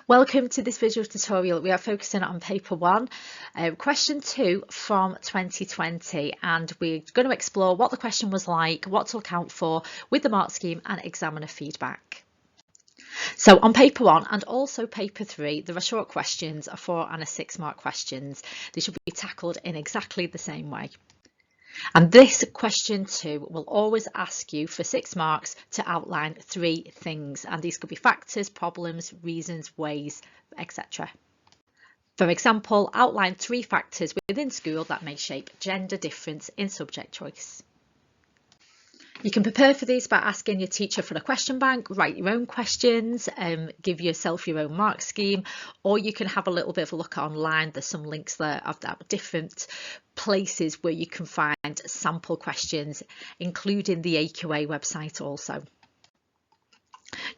Welcome to this visual tutorial. We are focusing on paper 1, question 2 from 2020, and we're going to explore what the question was like, what to account for with the mark scheme and examiner feedback. So on paper 1 and also paper 3, there are short questions, a 4 and a 6 mark questions. They should be tackled in exactly the same way. And this question 2 will always ask you for 6 marks to outline 3 things, and these could be factors, problems, reasons, ways, etc. For example, outline 3 factors within school that may shape gender difference in subject choice. You can prepare for these by asking your teacher for a question bank, write your own questions, give yourself your own mark scheme, or you can have a little bit of a look online. There's some links there of different places where you can find sample questions, including the AQA website also.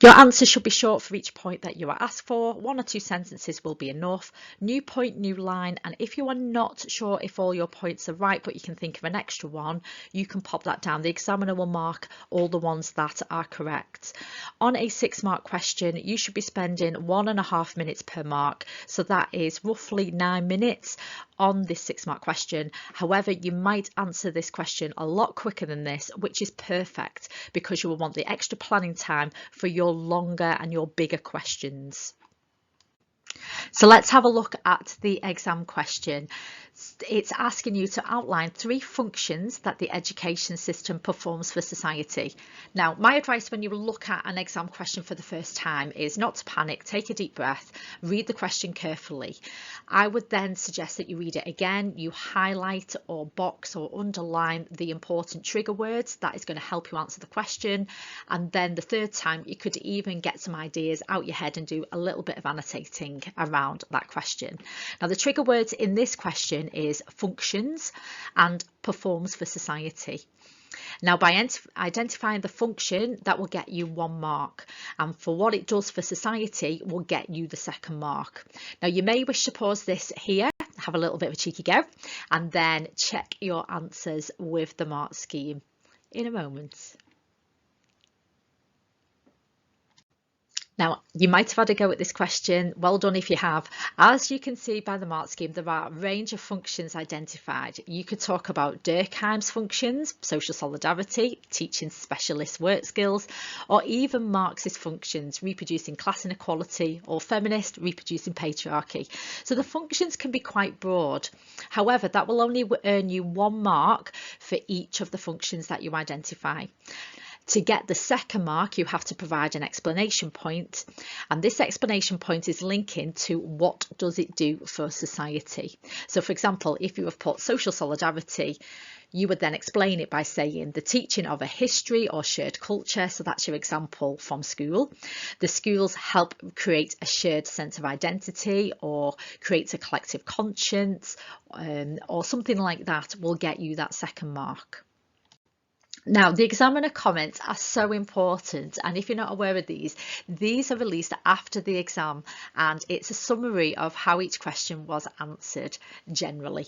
Your answers should be short for each point that you are asked for. 1 or 2 sentences will be enough. New point, new line, and if you are not sure if all your points are right but you can think of an extra one, you can pop that down. The examiner will mark all the ones that are correct. On a 6 mark question, you should be spending 1.5 minutes per mark, so that is roughly 9 minutes on this 6 mark question. However, you might answer this question a lot quicker than this, which is perfect because you will want the extra planning time for your longer and your bigger questions. So let's have a look at the exam question. It's asking you to outline 3 functions that the education system performs for society. Now, my advice when you look at an exam question for the first time is not to panic, take a deep breath, read the question carefully. I would then suggest that you read it again, you highlight or box or underline the important trigger words. That is going to help you answer the question. And then the third time, you could even get some ideas out your head and do a little bit of annotating around that question. Now, the trigger words in this question is functions and performs for society. Now, by identifying the function, that will get you 1 mark, and for what it does for society will get you the 2nd mark. Now, you may wish to pause this here, have a little bit of a cheeky go, and then check your answers with the mark scheme in a moment. Now, you might have had a go at this question. Well done if you have. As you can see by the mark scheme, there are a range of functions identified. You could talk about Durkheim's functions, social solidarity, teaching specialist work skills, or even Marxist functions, reproducing class inequality, or feminist, reproducing patriarchy. So the functions can be quite broad. However, that will only earn you 1 mark for each of the functions that you identify. To get the 2nd mark, you have to provide an explanation point, and this explanation point is linking to what does it do for society. So, for example, if you have put social solidarity, you would then explain it by saying the teaching of a history or shared culture. So that's your example from school. The schools help create a shared sense of identity or create a collective conscience, or something like that will get you that 2nd mark. Now, the examiner comments are so important, and if you're not aware of these are released after the exam, and it's a summary of how each question was answered generally.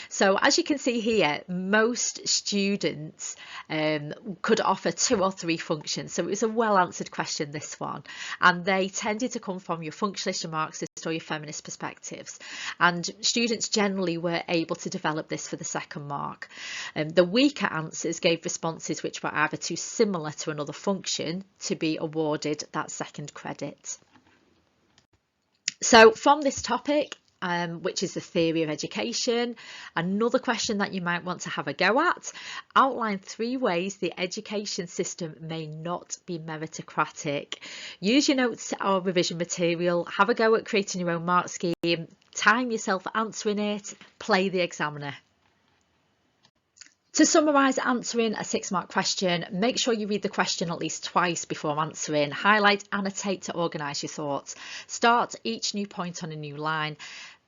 So as you can see here, most students could offer 2 or 3 functions, so it was a well answered question, this one, and they tended to come from your functionalist, your Marxist or your feminist perspectives, and students generally were able to develop this for the 2nd mark. The weaker answers gave responses which were either too similar to another function to be awarded that 2nd credit. So from this topic, which is the theory of education, another question that you might want to have a go at: outline 3 ways the education system may not be meritocratic. Use your notes or revision material, have a go at creating your own mark scheme, time yourself answering it, play the examiner. To summarise answering a 6 mark question, make sure you read the question at least twice before answering. Highlight, annotate to organise your thoughts. Start each new point on a new line.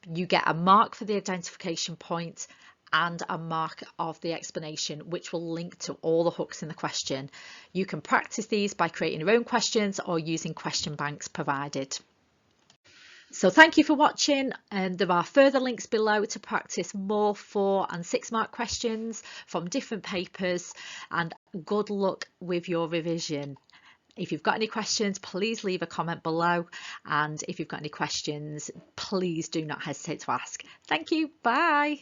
You get a mark for the identification point and a mark of the explanation, which will link to all the hooks in the question. You can practice these by creating your own questions or using question banks provided. So thank you for watching, and there are further links below to practice more 4 and 6 mark questions from different papers, and good luck with your revision. If you've got any questions, please leave a comment below. And if you've got any questions, please do not hesitate to ask. Thank you. Bye.